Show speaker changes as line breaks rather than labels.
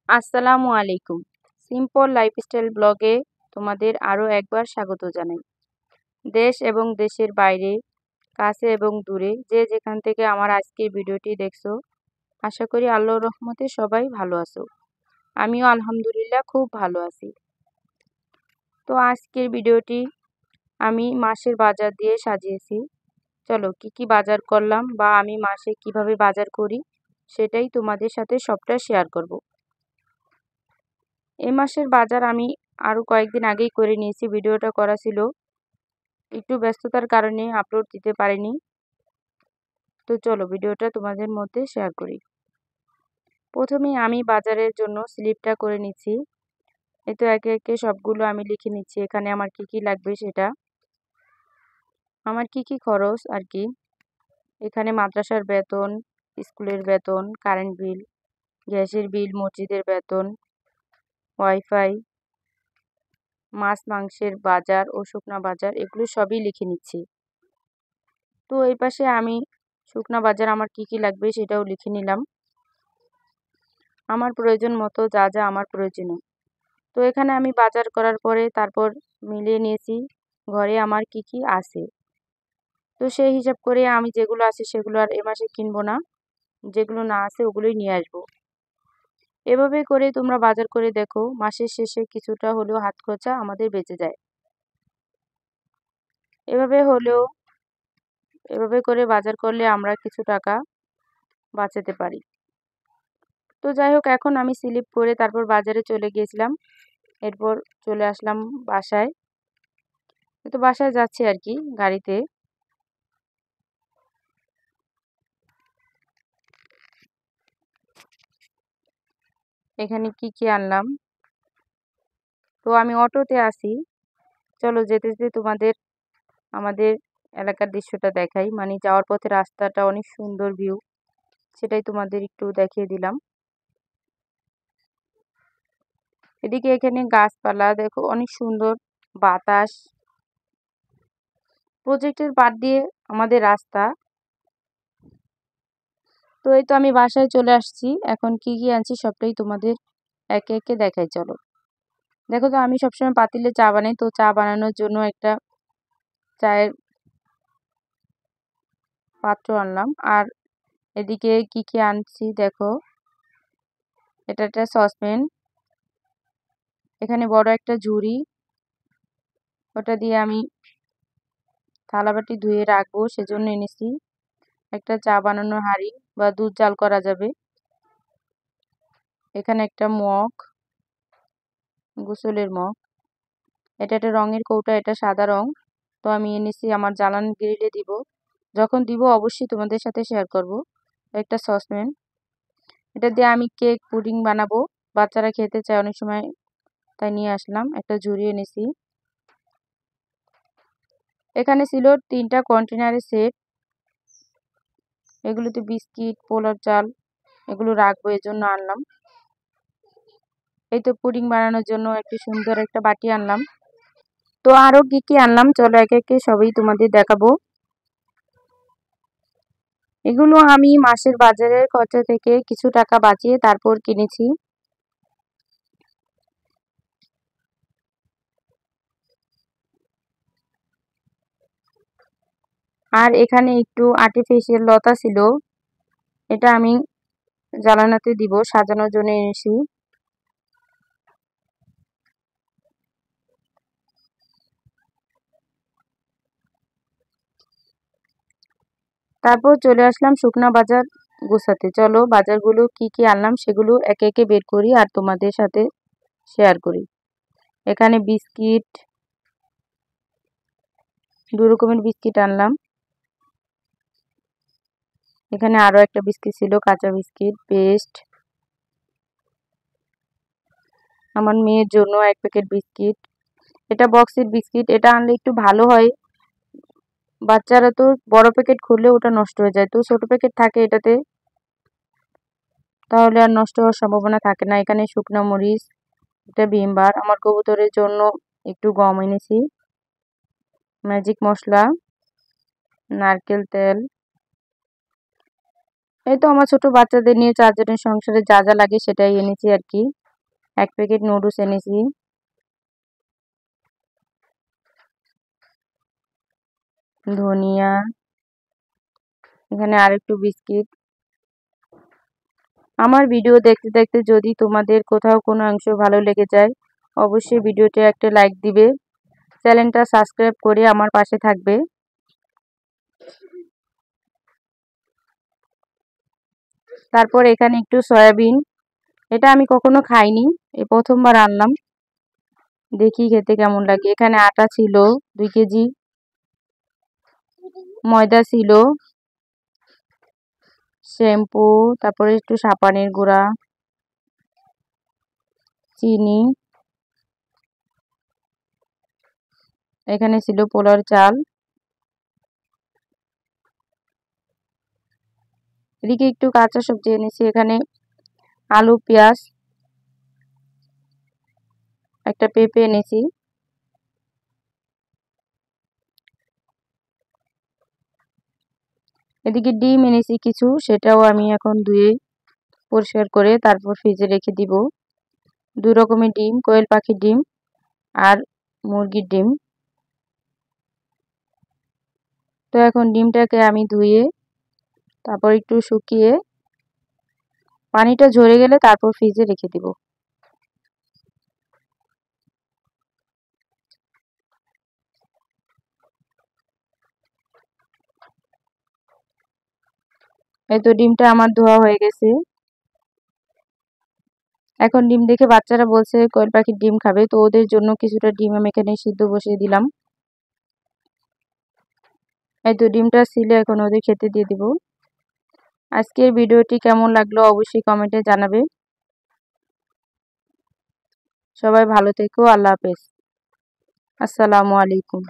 আসসালামু আলাইকুম। Simple lifestyle ব্লগে তোমাদের আরও একবার স্বাগত জানাই। দেশ এবং দেশের বাইরে, কাছে এবং দূরে যে যেখান থেকে আমার আজকের ভিডিওটি দেখছো, আশা করি আল্লাহর রহমতে সবাই ভালো আছো। আমিও আলহামদুলিল্লাহ খুব ভালো আছি। তো আজকের ভিডিওটি আমি মাসের বাজার দিয়ে সাজিয়েছি। চলো কি কি বাজার করলাম বা আমি মাসে কিভাবে বাজার করি সেটাই তোমাদের সাথে সবটা শেয়ার করব। এই মাসের বাজার আমি আরও কয়েকদিন আগেই করে নিয়েছি। ভিডিওটা করা ছিল, একটু ব্যস্ততার কারণে আপলোড দিতে পারিনি। তো চলো ভিডিওটা তোমাদের মধ্যে শেয়ার করি। প্রথমে আমি বাজারের জন্য স্লিপটা করে নিচ্ছি। এই তো একে একে সবগুলো আমি লিখে নিচ্ছি। এখানে আমার কি কি লাগবে সেটা, আমার কি কি খরচ আর কি। এখানে মাদ্রাসার বেতন, স্কুলের বেতন, কারেন্ট বিল, গ্যাসের বিল, মসজিদের বেতন, ওয়াইফাই, মাছ মাংসের বাজার ও শুকনা বাজার, এগুলো সবই লিখে নিচ্ছি। তো এই পাশে আমি শুকনা বাজার আমার কি কি লাগবে সেটাও লিখে নিলাম, আমার প্রয়োজন মতো যা যা আমার প্রয়োজনীয়। তো এখানে আমি বাজার করার পরে তারপর মিলিয়ে নিয়েছি ঘরে আমার কি কি আছে। তো সেই হিসাব করে আমি যেগুলো আছে সেগুলো আর এ মাসে কিনবো না, যেগুলো না আছে ওগুলোই নিয়ে আসবো। এভাবে করে তোমরা বাজার করে দেখো, মাসের শেষে কিছুটা হলেও হাত খরচা আমাদের বেঁচে যায়। এভাবে করে বাজার করলে আমরা কিছু টাকা বাঁচাতে পারি। তো যাই হোক, এখন আমি স্লিপ করে তারপর বাজারে চলে গিয়েছিলাম। এরপর চলে আসলাম বাসায়। তো বাসায় যাচ্ছি আর কি গাড়িতে। এখানে কি কি আনলাম, তো আমি অটোতে আসি। চলো যেতে যেতে তোমাদের আমাদের এলাকার দৃশ্যটা দেখাই, মানে যাওয়ার পথে রাস্তাটা অনেক সুন্দর ভিউ, সেটাই তোমাদের একটু দেখিয়ে দিলাম। এদিকে এখানে গাছপালা দেখো, অনেক সুন্দর বাতাস, প্রজেক্টের পাড় দিয়ে আমাদের রাস্তা। তো এই তো আমি বাসায় চলে আসছি। এখন কি কি আনছি সবটাই তোমাদের একে একে দেখাই। চলো দেখো, তো আমি সবসময় পাতিলে চা বানাই, তো চা বানানোর জন্য একটা চায়ের পাত্র আনলাম। আর এদিকে কি কি আনছি দেখো, এটা একটা সসপ্যান, এখানে বড় একটা ঝুড়ি, ওটা দিয়ে আমি থালাবাটি ধুয়ে রাখবো সেজন্য এনেছি। একটা চা বানানোর হাঁড়ি বা দুধ জাল করা যাবে। এখানে একটা মগ, গোসলের মগ, এটা একটা রঙের কৌটা, এটা সাদা রং। তো আমি এনেছি আমার জ্বালানি গ্রিলে দিব, যখন দিব অবশ্যই তোমাদের সাথে শেয়ার করব। একটা সসপ্যান, এটা দিয়ে আমি কেক পুডিং বানাবো, বাচ্চারা খেতে চায় অনেক সময়, তাই নিয়ে আসলাম। একটা ঝুড়ি এনেছি। এখানে ছিল 3টা কন্টেনারের সেট, এগুলোতে বিস্কিট, পোলার চাল এগুলো রাখবো, এজন্য আনলাম। এই তো পুডিং বানানোর জন্য একটি সুন্দর একটা বাটি আনলাম। তো আরো কি কি আনলাম চলো একে একে সবই তোমাদের দেখাবো। এগুলো আমি মাসের বাজারের খরচা থেকে কিছু টাকা বাঁচিয়ে তারপর কিনেছি। আর এখানে একটু আর্টিফিশিয়াল লতা ছিল, এটা আমি জ্বালানাতে দিব, সাজানোর জন্য এনেছি। তারপর চলে আসলাম শুকনা বাজার গুছাতে। চলো বাজারগুলো কি কি আনলাম সেগুলো একে একে বের করি আর তোমাদের সাথে শেয়ার করি। এখানে বিস্কিট, 2 রকমের বিস্কিট আনলাম। এখানে আরো একটা বিস্কিট ছিল, কাঁচা বিস্কিট, পেস্ট, আমার মেয়ের জন্য 1 প্যাকেট বিস্কিট। এটা বক্সের বিস্কিট, এটা আনলে একটু ভালো হয়। বাচ্চারা তো বড় প্যাকেট খুললে ওটা নষ্ট হয়ে যায়, তো ছোট প্যাকেট থাকে এটাতে, তাহলে আর নষ্ট হওয়ার সম্ভাবনা থাকে না। এখানে শুকনো মরিচ, এটা ভিমবার, আমার কবুতরের জন্য একটু গম এনেছি, ম্যাজিক মশলা, নারকেল তেল। এই তো আমার ছোট বাচ্চাদের নিয়ে 4 জনের সংসারে যা যা লাগে সেটাই এনেছি আর কি। 1 প্যাকেট নুডলস এনেছি, ধনিয়া, এখানে আরেকটু বিস্কিট। আমার ভিডিও দেখতে দেখতে যদি তোমাদের কোথাও কোনো অংশ ভালো লেগে যায় অবশ্যই ভিডিওতে একটা লাইক দিবে, চ্যানেলটা সাবস্ক্রাইব করে আমার পাশে থাকবে। তারপর এখানে একটু সয়াবিন, এটা আমি কখনো খাইনি, এই প্রথমবার আনলাম, দেখি খেতে কেমন লাগে। এখানে আটা ছিল 2 কেজি, ময়দা ছিল, শ্যাম্পু, তারপরে একটু সাবানের গুঁড়া, চিনি, এখানে ছিল পোলার চাল, এদিকে একটু কাঁচা সবজি এনেছি, এখানে আলু, পেঁয়াজ, একটা পেঁপে এনেছি। এদিকে ডিম এনেছি কিছু, সেটাও আমি এখন ধুয়ে পরিষ্কার করে তারপর ফ্রিজে রেখে দিব। 2 রকমের ডিম, কোয়েল পাখির ডিম আর মুরগির ডিম। তো এখন ডিমটাকে আমি ধুয়ে তারপর একটু শুকিয়ে পানিটা ঝরে গেলে তারপর ফ্রিজে রেখে দিব। এই তো ডিমটা আমার ধোয়া হয়ে গেছে। এখন ডিম দেখে বাচ্চারা বলছে কোয়েল পাখির ডিম খাবে, তো ওদের জন্য কিছুটা ডিম আমি এখানে সিদ্ধ বসিয়ে দিলাম। এই তো ডিমটা ছিলে এখন ওদের খেতে দিয়ে দিব। আজকের ভিডিওটি কেমন লাগলো অবশ্যই কমেন্টে জানাবে। সবাই ভালো থেকো, আল্লাহ হাফেজ, আসসালামু আলাইকুম।